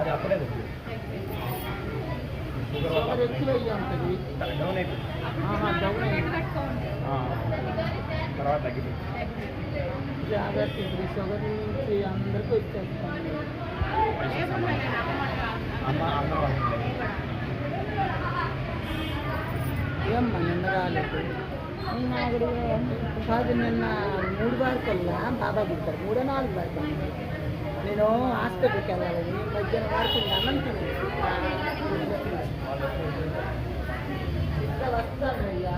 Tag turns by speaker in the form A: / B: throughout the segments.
A: అది అప్పుడే తగ్గింది.
B: షుగర్ ఎక్కువ ఉంటుంది.
A: డౌన్ అయిపోయింది.
B: డౌన్ అయింది.
A: తర్వాత తగ్గిపోయింది.
B: జాగ్రత్త, ఇప్పుడు షుగర్ నుంచి అందరికీ వచ్చేస్తాను. ఏమ్మా నిన్న రాలేదు? కాదు, నిన్న 3 బారికల్లా బాబా తింటారు. 3-4 బారికలు. నేను హాస్పిటల్కి వెళ్ళాలని మధ్యాహ్నం వరకు అన్నం తిన్నాను. ఇంకా వస్తాను అయ్యా.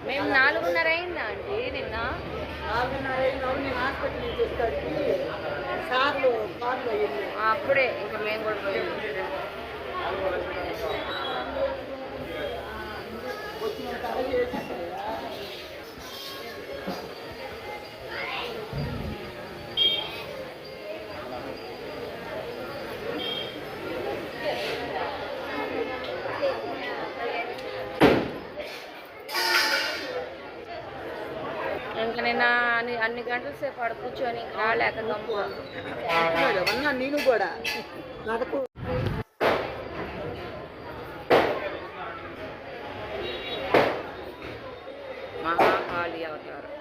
C: మేము 4:30 అయిందా అండి నిన్న?
B: 4:30 అయింది. నేను హాస్పిటల్ నుంచి వచ్చేసరికి సార్లు కార్లు అయ్యింది.
C: అప్పుడే ఇంకా మేము కూడా పోయాము.
B: వచ్చిన కథ చేసి
C: ఇంకా నిన్న అన్ని గంటల సేపు అక్కడ కూర్చొని రాలేక
B: అన్నా నేను కూడా నాకు
C: మహాకాళి అవతారం.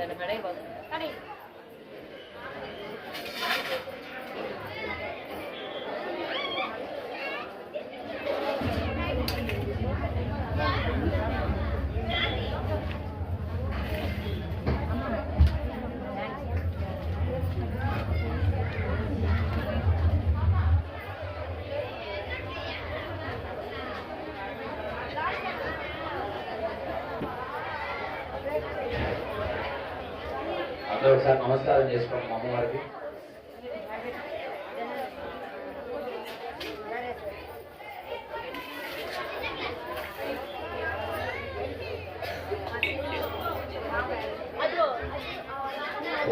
C: దాన్ని పడైపోతుంది.
A: అందరూ ఒకసారి నమస్కారం చేసుకోండి మా అమ్మవారికి.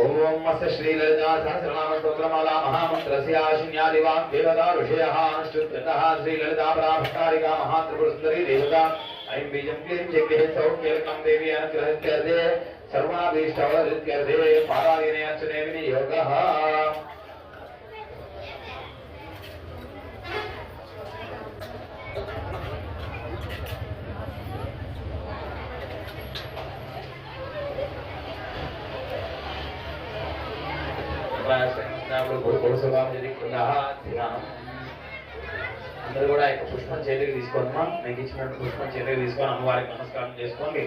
A: ఓం అస్య శ్రీలలితా సహస్రనామ స్తోత్రమాలా మహామంత్రస్య శూన్యాదివాం దేవతా ఋషయః అనుష్ఠుతః శ్రీలలితా పరాభట్టారికా మహాత్రిపుర సుందరీ దేవతా ఐం బీజం క్లీం జగ్గే సౌఖ్యకం దేవి అనుగ్రహత్యర్థే సర్వాభీష్టవరిత్యర్థే పారాయణే అర్చనే వినియోగః. అందరూ కూడా పుష్పం చేతికి తీసుకోమ్మా. మీకు ఇచ్చినట్టు పుష్పం చేతికి తీసుకొని అమ్మవారికి నమస్కారం చేసుకోండి.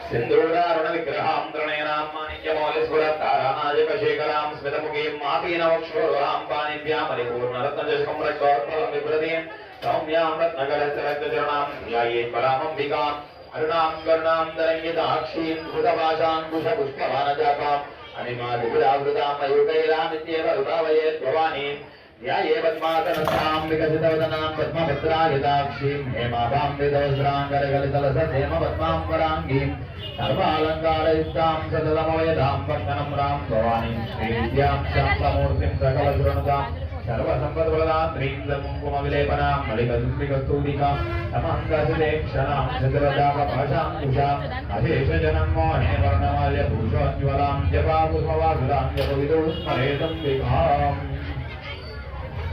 A: సింధూరారుణ విగ్రహాం త్రణయనాం మాణిక్యమౌలిస్ఫుర తారానాయకశేఖరాం స్మితముఖీం మాపీనవక్షోరాం పాణిభ్యాం పరిపూర్ణరత్నజస్కం రక్షోత్పలం విభ్రతీం సౌమ్యాం రత్నగలచరణాం ధ్యాయేత్ పరామంబికాం అరుణాం కరుణాం తరంగితాక్షీం ధృతపాశాంకుశపుష్పమానజాకాం అనిమాదిపురావృతాం మయూకైరామిత్యేవ రూపావయేత్ భవానీం ధ్యాయే పద్మాసనస్థాం వికసితవదనాం పద్మభద్రాయుతాక్షీం హేమాభాం విదోస్రాంగరగలితలసేమ పద్మాంబరాంగీం సర్వాలంకారయుక్తాం సతతమవయదాం వందనం రాం భవానీం శ్రీవిద్యాం శాంతమూర్తిం సకలశృణుతాం సర్వసంపద్వరదాత్రీం కుంకుమవిలేపనాం మలికదుంబికస్తూరికాం సమంగసిదేక్షణాం చతురదాపపాశాంకుశాం అశేషజనం మోహే వర్ణమాల్య భూషోజ్వలాం జపాపుష్పవాసులాం జపవిదో స్మరేదంబికాం.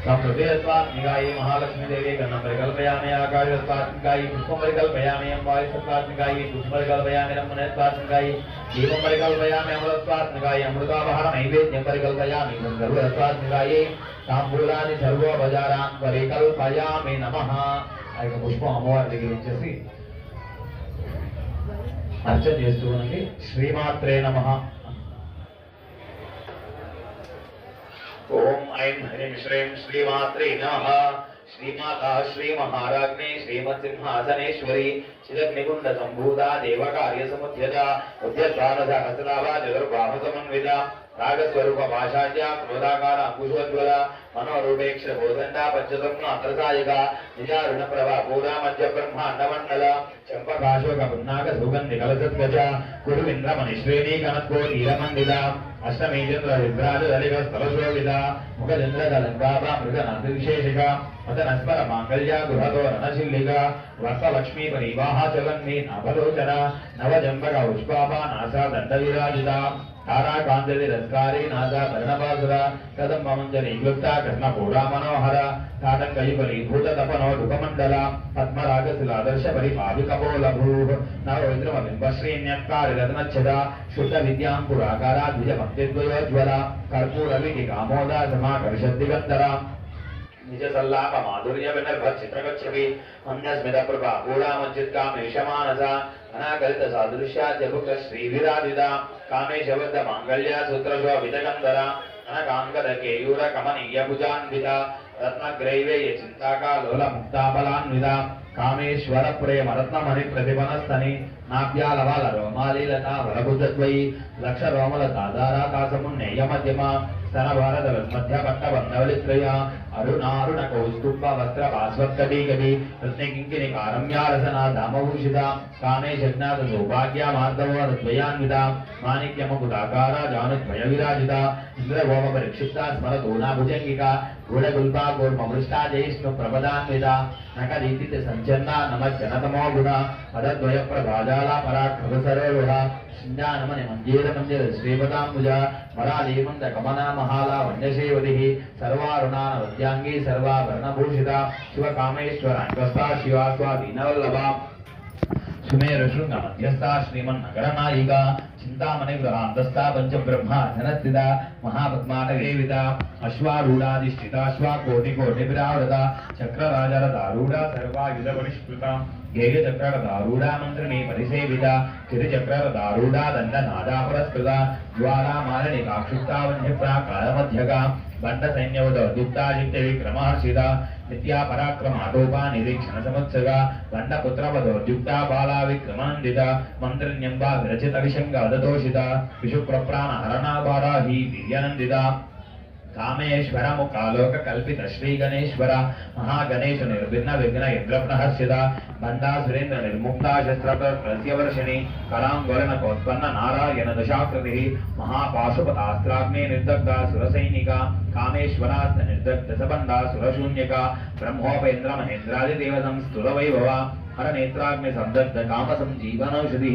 A: संस्कृतेस्वात्मिकायै महालक्ष्मी देवी गन्नं परिकल्पयामि आकाशस्वात्मिकायै पुष्पं परिकल्पयामि अम्बास्वात्मिकायै पुष्पं परिकल्पयामि रमणस्वात्मिकायै दीपं परिकल्पयामि अमृतस्वात्मिकायै अमृतापहर नैवेद्यं परिकल्पयामि गन्धर्वस्वात्मिकायै ताम्बूलानि सर्वोपचारान् परिकल्पयामि नमः. ఆ యొక్క పుష్పం అమ్మవారి దగ్గర వచ్చేసి అర్చన చేస్తూ ఉండండి. శ్రీమాత్రే నమః. ఓం ఐం హ్రీం శ్రీం శ్రీమాత్రే నమః. శ్రీమాతా శ్రీ మహారాజ్ఞి శ్రీమత్సింహాసనేశ్వరి చిదగ్నిగుండ సంభూత దేవకార్య సముద్యత ఉద్యస్థాన సహస్రాభా చతుర్బాహు సమన్విత రాగస్వరూప భాషాఢ్య క్రోధాకార అంకుశోజ్వల మనోరూపేక్ష భూదండ పంచతత్న అత్రసాయిక నిజారుణ ప్రభా పూరా మధ్య బ్రహ్మాండమండల చంపకాశోక పున్నాక సుగంధి కలసద్గజ కురువింద్రమణి శ్రేణీ కనత్కో నీలమండిత అష్టమీచంద్ర విభ్రాజ దళిక స్థలశోభిత ముఖచంద్ర కలంకాభ మృగనంద విశేషిక మదనస్మర మాంగళ్య గృహతో రణశిల్లిక వర్షలక్ష్మీ పరివాహ చలన్మీ నవలోచన నవజంబక పుష్పాభ నాసా దండ విరాజిత తారాకాంజలి రస్కారీ నాదా భరణపాసుర కదంబమంజలి క్లుప్త కృష్ణపూడా మనోహర తాటంకయుగలి భూత తపనో ఢుపమండల పద్మరాగశిలాదర్శ పరిపావికపోలభూ నవోద్రమ బింబశ్రీన్యత్కారి రత్నచ్చద శుద్ధ విద్యాంకురాకార ద్విజ భక్తిద్వయోజ్వల కర్పూరవిటి కామోద సమాకర్షద్దిగంధర నిజ సల్లాప మాధుర్య వినర్భ చిత్రగచ్చవి అన్యస్మిత ప్రభా గూఢామజ్జిత్కామేషమానస అనాకలిత సాదృశ్యా జభుక శ్రీవిరాజిత కామేశబద్ధ మాంగళ్య సూత్రశోభితగంధర అనకాంగద కేయూర కమనీయ భుజాన్విత రత్నగ్రైవేయ చింతాకాలోల ముక్తాబలాన్విత కామేశ్వర ప్రేమ రత్నమణి ప్రతిభనస్తని నాభ్యాలవాల రోమాలీలత వరబుద్ధద్వయి లక్ష రోమల తాదారాకాశమున్నేయ మధ్యమ స్తన భారత మధ్య పట్ట బంధవలిత్రయ అరుణారుణ కౌస్తుభ వస్త్ర భాస్వత్కటీకటి రత్నకింకిని కారమ్యారసన ధామభూషిత కామేశజ్ఞాత సౌభాగ్య మార్ధవద్వయాన్విత మాణిక్యమకుటాకార జానుద్వయ విరాజిత ఇంద్రగోమ పరిక్షిప్త స్మరతూనాభుజంగిక గూఢగుల్పా గోర్మృష్టా జయిష్ణు ప్రపదాన్విత నకరీతి సంచన్న నమ జనతమో గుణ పదద్వయ ప్రభాజాల పరాక్రమసరోరుహ శృంజానమని మంజీర మంజర శ్రీపదాంబుజ మరాళీమంద కమనా మహాలా వన్యశేవతి సర్వారుణాన వద్యాంగీ సర్వాభరణభూషిత శివకామేశ్వర అంగస్థా శివాస్వాధీనవల్లభ सुमेरुशृंग मध्यस्था श्रीमन्नगरनायिका चिंतामणि गृहान्तस्था पंचब्रह्मा धनस्थिता महापद्माटकेविता अश्वारूढ़ाधिष्ठिता श्वाकोटिकोटिविरावृता चक्रराजरथारूढ़ा सर्वायुधपरिष्कृता गेयचक्ररथारूढ़ा मन्त्रिणी परिसेविता गिरिचक्ररथारूढ़ा दण्डनादा पुरस्कृता ज्वालामालिनिकाक्षुप्ता वह्निप्राकालमध्यका बण्डसैन्यवदोद्युक्ता विक्रमहर्षिता नित्या पराक्रमाटोपा निरीक्षण समुत्सगा बण्डपुत्रवदोद्युक्ता बाला विक्रमान्विता मन्त्रिण्यम्बा विरचित विशङ्गवदतोषिता विशुक्रप्राणहरणा बाराही वीर्यनन्दिता कामेश्वर मुकालोक कल्पित श्री गणेश्वर महागणेश निर्विघ्न विघ्न यज्ञप्रहर्षिता बंदा सुरेंद्र निर्मुक्ता शस्त्र प्रत्यवर्षिणी कलांगोलनकोत्पन्न नारायण दशाकृति महापाशुपतास्त्राग्नि निर्दग्धा सुरसैनिका कामेश्वरास्त निर्दग्ध सबंधा सुरशून्यका ब्रह्मोपेन्द्र महेन्द्रादि देवतं स्तुलवैभवा हर नेत्राग्नि संदग्ध काम संजीवनौषधि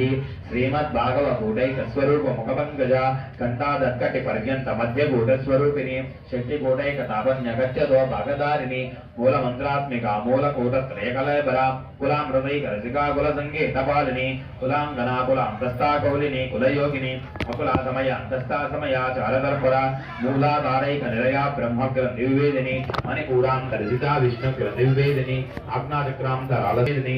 A: श्रीमद्भागवतूटैक स्वरूप मुखपंकजा कंठादत्कटि पर्यंत मध्य कूट स्वरूपिणी शक्ति कूटैक तापन्यगत्यतो भागधारिणी मूल मंत्रात्मिका मूल कूट त्रयकलयबला कुलामृतैक रसिका कुल संगीत पालिनी कुलांगना कुलांतस्था कौलिनी कुलयोगिनी अकुला समय अंतस्था समयाचारतर्परा मूलाधारैक निलया ब्रह्मग्रंथिविवेदिनी मणिकूलांतरजिता विष्णुग्रंथिविवेदिनी आज्ञाचक्रांतरालवेदिनी